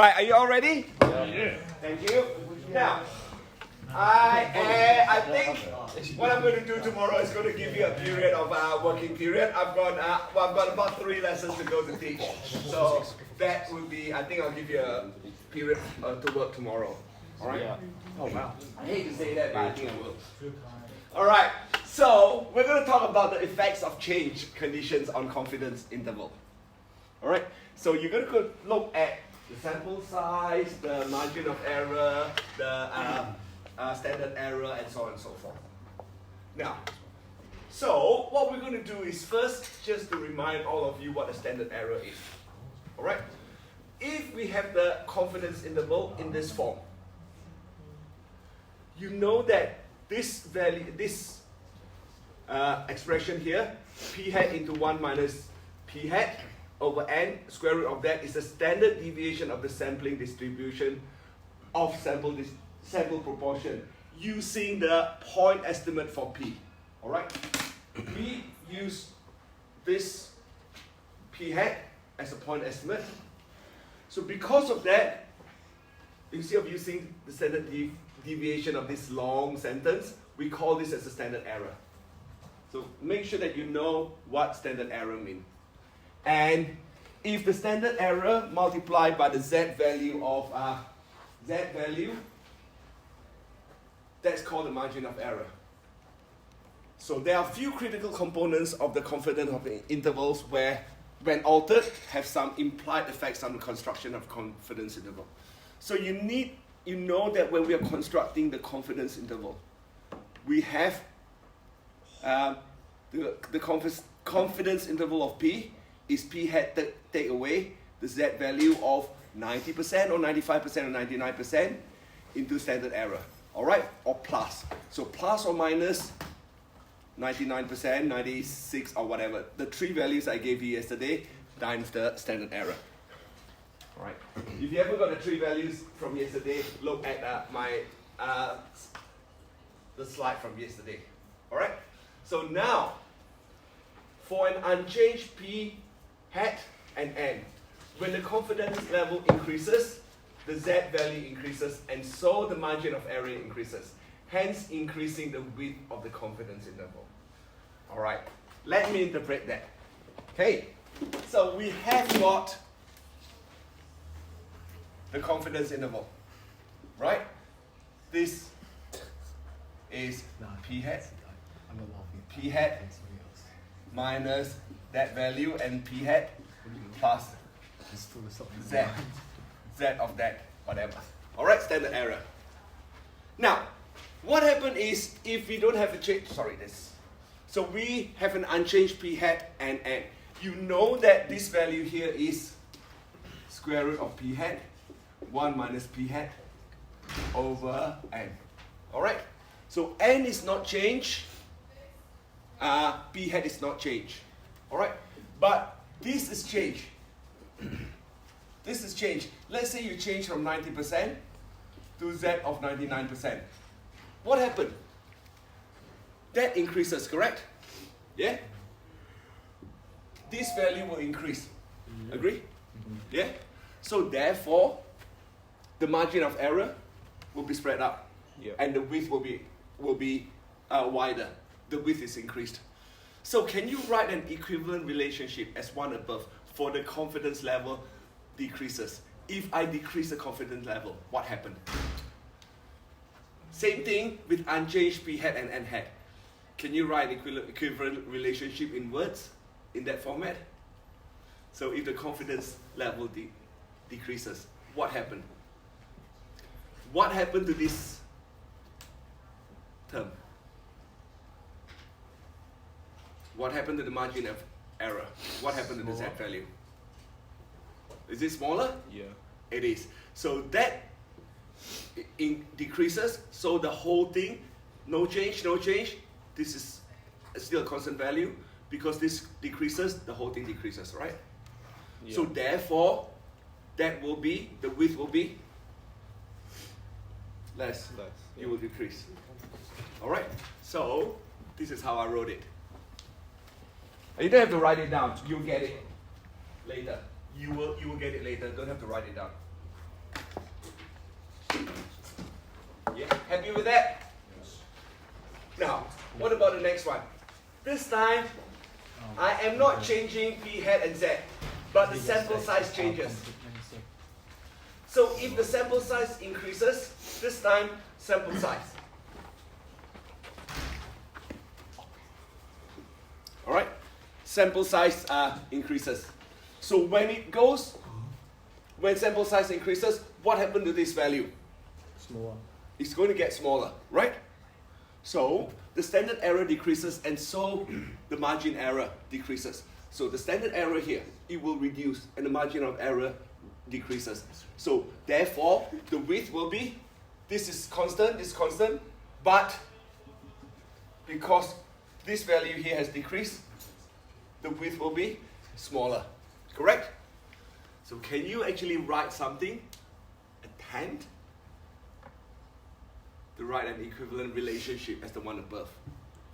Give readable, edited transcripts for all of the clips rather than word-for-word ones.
right, are you all ready? Yeah. Thank you. Now, I think what I'm going to do tomorrow is going to give you a period of working period. I've got about 3 lessons to go to teach. So that would be, I think I'll give you a period to work tomorrow. All right? Yeah. Oh, wow. I hate to say that, but I think I will. All right. So we're going to talk about the effects of change conditions on confidence interval. All right. So you're going to look at the sample size, the margin of error, the standard error, and so on and so forth. Now, so what we're going to do is first just to remind all of you what a standard error is. All right. If we have the confidence interval in this form, you know that this value, this expression here, p hat into 1 minus p hat over n, square root of that is the standard deviation of the sampling distribution of sample proportion using the point estimate for p. All right? We use this p hat as a point estimate. So because of that, instead of using the standard deviation of this long sentence, we call this as a standard error. So make sure that you know what standard error means. And if the standard error multiplied by the z value of that's called the margin of error. So there are a few critical components of the confidence of the intervals where, when altered, have some implied effects on the construction of confidence interval. So you know that when we are constructing the confidence interval, we have the confidence interval of P is P hat take away the Z value of 90% or 95% or 99% into standard error, all right, or plus. So plus or minus 99%, 96 or whatever. The 3 values I gave you yesterday times the standard error. All right. If you haven't got the 3 values from yesterday, look at the slide from yesterday. All right. So now, for an unchanged p hat and n, when the confidence level increases, the z value increases, and so the margin of error increases, hence increasing the width of the confidence interval. All right. Let me interpret that. Okay. So we have got the confidence interval, right? This is p hat minus that value and p hat plus z of that, whatever. All right, standard error. Now, what happens is if we don't have a change, so we have an unchanged p hat and n. You know that this value here is square root of p hat 1 minus p hat over n. All right? So n is not changed. P hat is not changed. All right? But this is changed. This is changed. Let's say you change from 90% to z of 99%. What happened? That increases, correct? Yeah? This value will increase. Agree? Yeah? So therefore, the margin of error will be spread out, and the width will be wider. The width is increased. So can you write an equivalent relationship as one above for the confidence level decreases? If I decrease the confidence level, what happened? Same thing with unchanged p hat and n hat. Can you write an equivalent relationship in words in that format? So if the confidence level decreases, what happened? What happened to this term? What happened to the margin of error? What happened to the z value? Is it smaller? Yeah. It is. So that decreases, so the whole thing, no change. This is still a constant value. Because this decreases, the whole thing decreases, right? Yeah. So therefore, that will be, the width will be less. It will decrease. All right? So this is how I wrote it. You don't have to write it down. You'll get it later. You will get it later. Don't have to write it down. with that? Now, what about the next one? This time, I am not changing P hat and Z, but the sample size changes. So if the sample size increases, this time sample size. Alright? Sample size increases. So when sample size increases, what happened to this value? Smaller. It's going to get smaller, right? So the standard error decreases and so the margin error decreases. So the standard error here, it will reduce and the margin of error decreases. So therefore, the width will be, this is constant, but because this value here has decreased, the width will be smaller, correct? So can you actually write something, attend, to write an equivalent relationship as the one above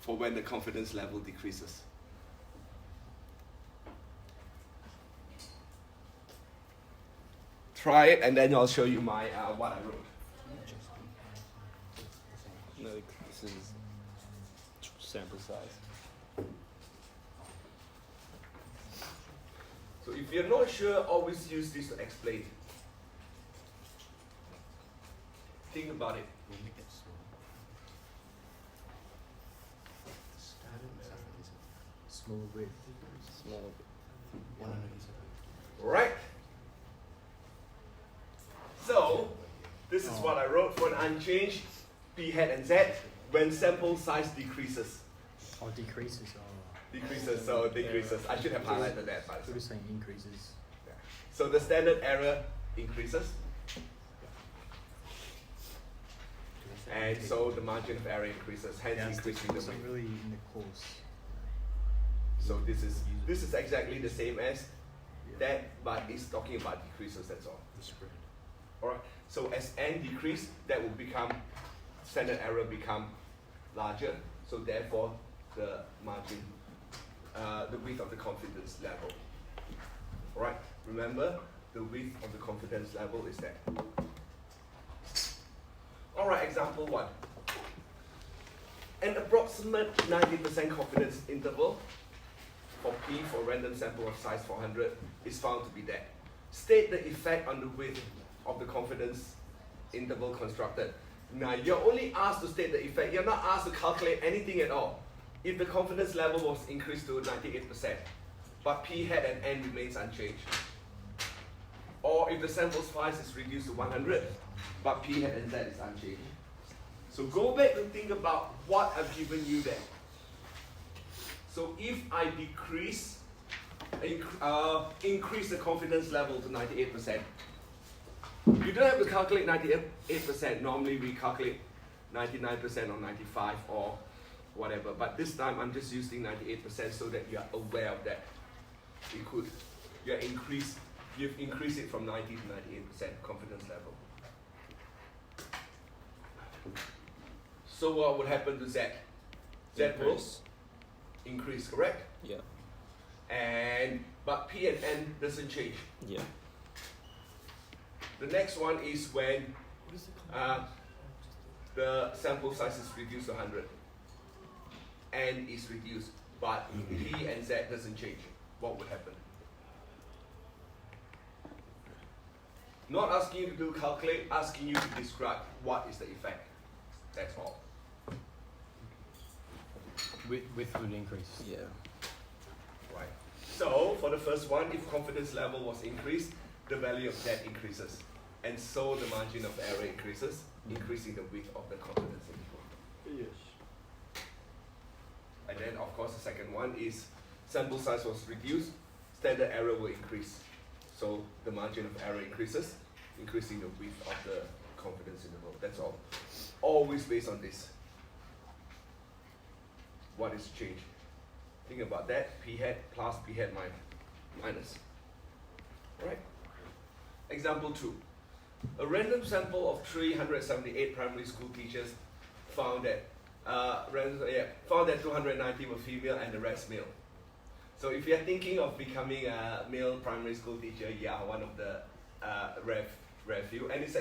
for when the confidence level decreases? Try it and then I'll show you my what I wrote. No, this is sample size. So if you're not sure, always use this to explain. Think about it. Small width. Small width. Right? So, this is what I wrote for an unchanged P hat and Z when sample size decreases. Or decreases. Decreases, so decreases. I should have highlighted that. By So we're saying increases. Yeah. So the standard error increases. And so the margin of error increases, hence increasing the It's width. really in the course. So this is exactly the same as that, but it's talking about decreases, that's all. The spread. Alright, so as n decrease, that will become, standard error become larger, so therefore the margin, the width of the confidence level. Alright, remember the width of the confidence level is that. Alright, example 1. An approximate 90% confidence interval for P for random sample of size 400 is found to be that. State the effect on the width of the confidence interval constructed. Now, you're only asked to state the effect. You're not asked to calculate anything at all. If the confidence level was increased to 98%, but P hat and N remains unchanged. Or if the sample size is reduced to 100, but P hat and Z is unchanged. So go back and think about what I've given you there. So if I increase the confidence level to 98%, you don't have to calculate 98%. Normally we calculate 99% or 95 or whatever. But this time I'm just using 98% so that you are aware of that. You've increased it from 90 to 98% confidence level. So what would happen to Z? Z will increase, correct? Yeah. But P and N doesn't change. Yeah. The next one is when the sample size is reduced to 100. N is reduced, but P and Z doesn't change. What would happen? Not asking you to calculate, asking you to describe what is the effect. That's all. Width would increase. Yeah. Right. So for the first one, if confidence level was increased, the value of Z increases. And so the margin of error increases, increasing the width of the confidence interval. Yes. And then of course the second one is sample size was reduced, standard error will increase. So the margin of error increases, increasing the width of the confidence interval. That's all. Always based on this. What is changed? Think about that. P hat plus P hat minus. Right? Example 2. A random sample of 378 primary school teachers found that 290 were female and the rest male. So if you're thinking of becoming a male primary school teacher, you are one of the rare few. And it's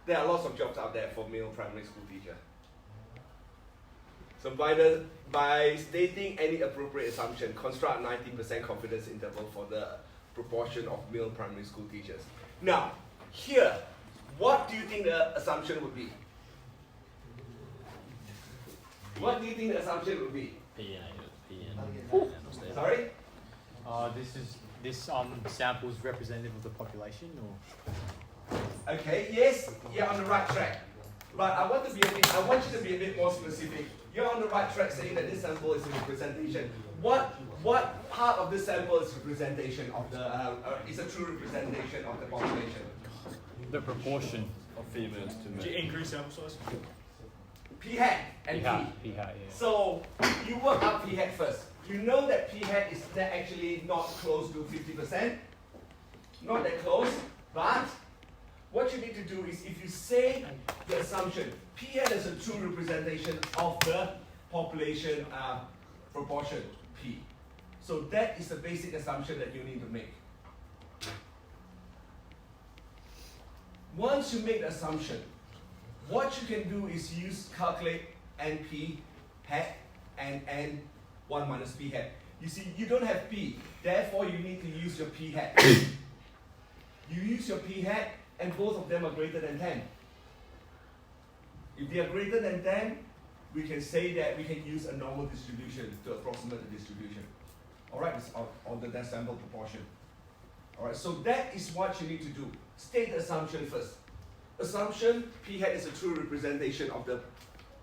there are lots of jobs out there for male primary school teacher. So by stating any appropriate assumption, construct 90% confidence interval for the proportion of male primary school teachers. Now, here, what do you think the assumption would be? What do you think the assumption would be? Sorry? This sample is representative of the population, or? Okay, yes, you're on the right track. But I want you to be a bit more specific. You're on the right track saying that this sample is a representation. What part of this sample is representation of the is a true representation of the population? The proportion of females to males. Did you increase sample size? P hat and P. Yeah. So you work out P hat first. You know that P hat is actually not close to 50%. Not that close, but what you need to do is, if you say the assumption, P hat is a true representation of the population proportion P. So that is the basic assumption that you need to make. Once you make the assumption, what you can do is calculate NP hat and N1 minus P hat. You see, you don't have P, therefore you need to use your P hat. You use your P hat and both of them are greater than 10. If they are greater than 10, we can say that we can use a normal distribution to approximate the distribution. Alright, it's on the net sample proportion. Alright, so that is what you need to do. State the assumption first. Assumption, P hat is a true representation of the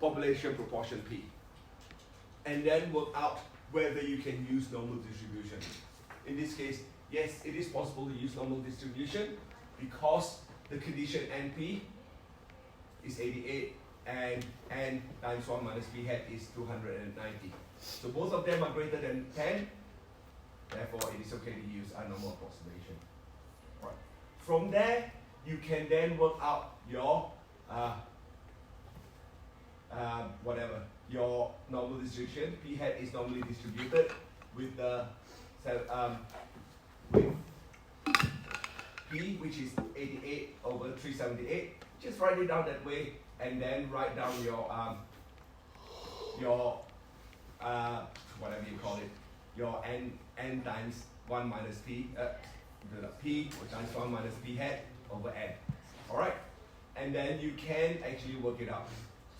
population proportion P. And then work out whether you can use normal distribution. In this case, yes, it is possible to use normal distribution because the condition NP is 88 and N times 1 minus P hat is 290. So both of them are greater than 10, therefore it is okay to use a normal approximation. Right. From there, you can then work out your your normal distribution. P hat is normally distributed with the with P, which is 88 over 378. Just write it down that way, and then write down your whatever you call it, your n times 1 minus P, P times 1 minus P hat over n. Alright? And then you can actually work it out.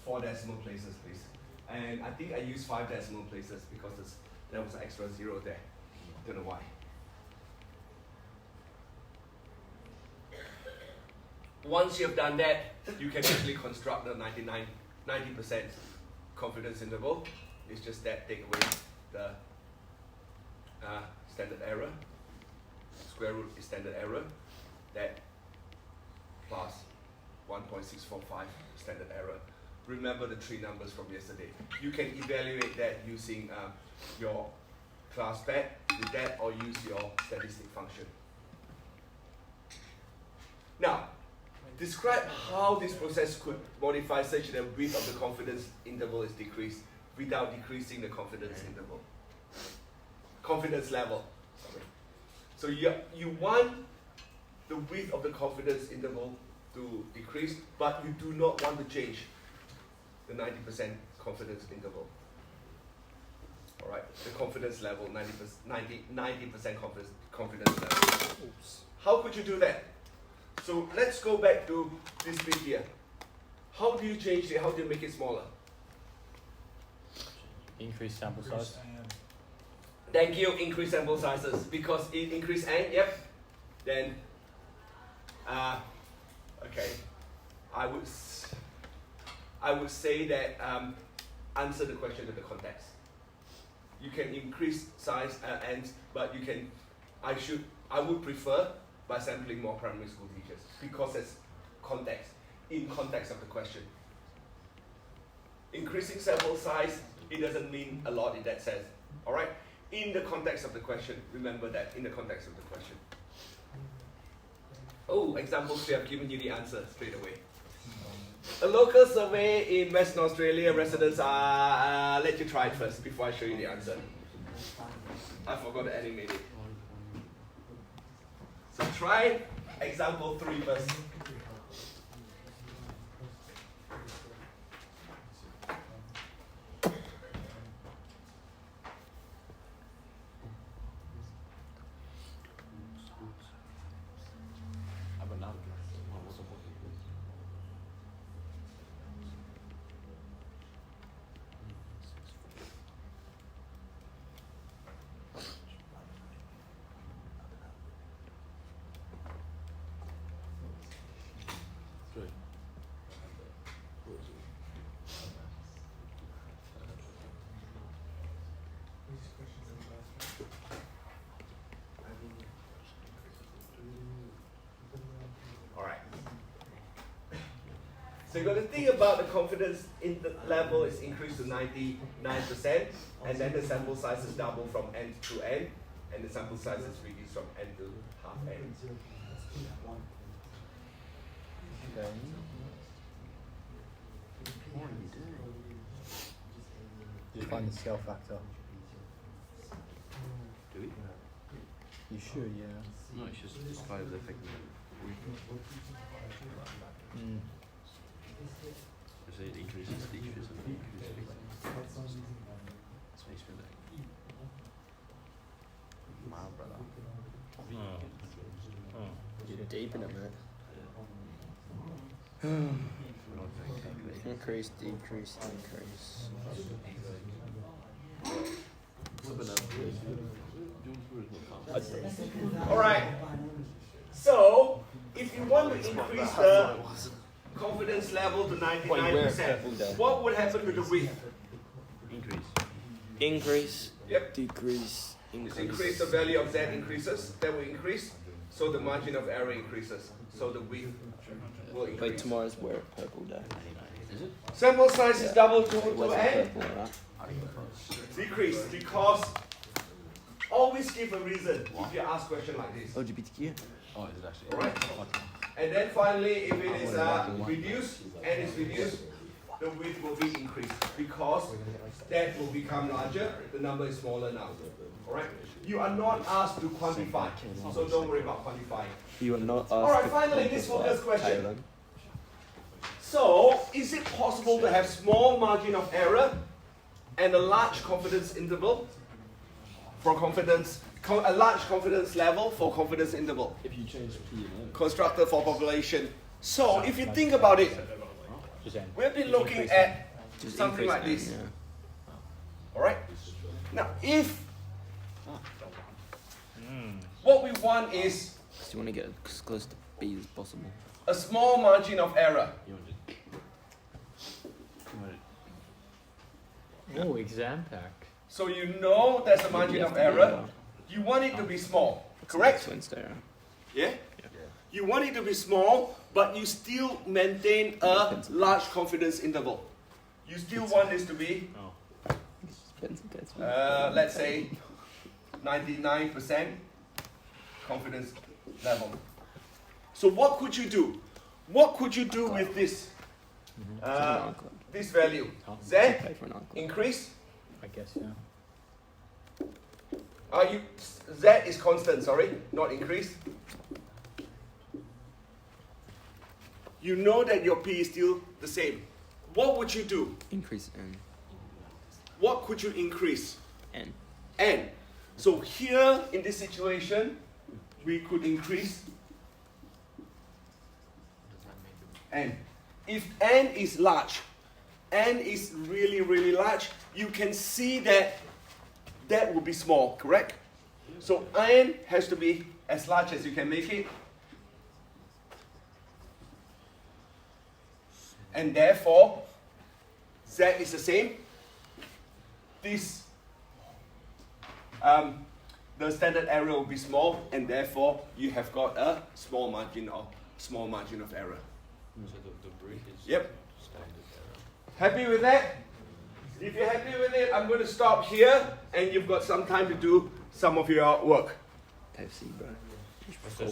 4 decimal places, please. And I think I used 5 decimal places because there was an extra 0 there. Don't know why. Once you've done that, you can actually construct the 90% confidence interval. It's just that take away the standard error. Square root is standard error. That plus 1.645 standard error. Remember the 3 numbers from yesterday. You can evaluate that using your class pad with that, or use your statistic function. Now, describe how this process could modify such that the width of the confidence interval is decreased without decreasing the confidence interval. Confidence level. Sorry. So you want the width of the confidence interval to decrease, but you do not want to change the 90% confidence interval. Alright, the confidence level, 90% confidence level. Oops. How could you do that? So let's go back to this bit here. How do you change it? How do you make it smaller? Increase sample size. Thank you, increase sample sizes. Because it increase n, yep. Then, okay. I would say that answer the question to the context. You can increase size n, but you can. I would prefer by sampling more primary school teachers because it's context, in context of the question. Increasing sample size, it doesn't mean a lot in that sense. All right. In the context of the question, remember that in the context of the question. Oh, examples, we have given you the answer straight away. A local survey in Western Australia, residents are, let you try it first before I show you the answer. I forgot to animate it. So try example 3 first. So you got to think about the confidence in the level is increased to 99%, and then the sample size is doubled from n to n, and the sample size is reduced from n to half n. Okay. Just find the scale factor. Do we? You should, yeah. No, it's just describe the effect. Mm. So it increases, decreases, and decreases. So makes me like, my brother. You're deep in it, mate. We're not very calculated. Increase, decrease, increase. Alright, so if you want to increase the confidence level to 99%, what would happen to the width? Increase. Increase, Yep. decrease, Just increase the value of z increases, that will increase, so the margin of error increases, so the width will Wait, increase. tomorrow's wear a purple day. Is it? Sample size is double to What's n, the purple, right? decrease, because always give a reason if you ask question like this. LGBTQ. Oh, is it actually? Alright. And then finally, if it is reduced, n is reduced, the width will be increased because that will become larger, the number is smaller now. Alright? You are not asked to quantify, so don't worry about quantifying. You are not asked Alright, to finally, this quantify, focus question. Caleb. So, is it possible to have small margin of error and a large confidence interval for confidence, a large confidence level for confidence interval? If you change P and N. Constructed for population. So, if you think about it, Just end. we've been looking at Just something increase like this. N, Alright? Now, if Mm. what we want is yeah. So you want to get as close to B as possible. a small margin of error, You want it. Oh, exam pack. so you know there's a margin You of have to be, error, you want it to be small, correct? Wednesday, right? Yeah? You want it to be small, but you still maintain a large confidence interval. You still want this to be, Depends on case. let's say, 99% confidence level. So what could you do? What could you do with this? This value. Z Pay for an uncle. increase. I guess, yeah. Z is constant, sorry, not increase. You know that your P is still the same. What would you do? Increase N. What could you increase? N. N. So here in this situation, we could increase N. If N is large, N is really, really large, you can see that that will be small, correct? So N has to be as large as you can make it. And therefore, Z is the same. This, the standard error will be small, and therefore you have got a small margin of error. So the brick is Yep. standard error. Happy with that? If you're happy with it, I'm going to stop here, and you've got some time to do some of your work. Pepsi, bro. So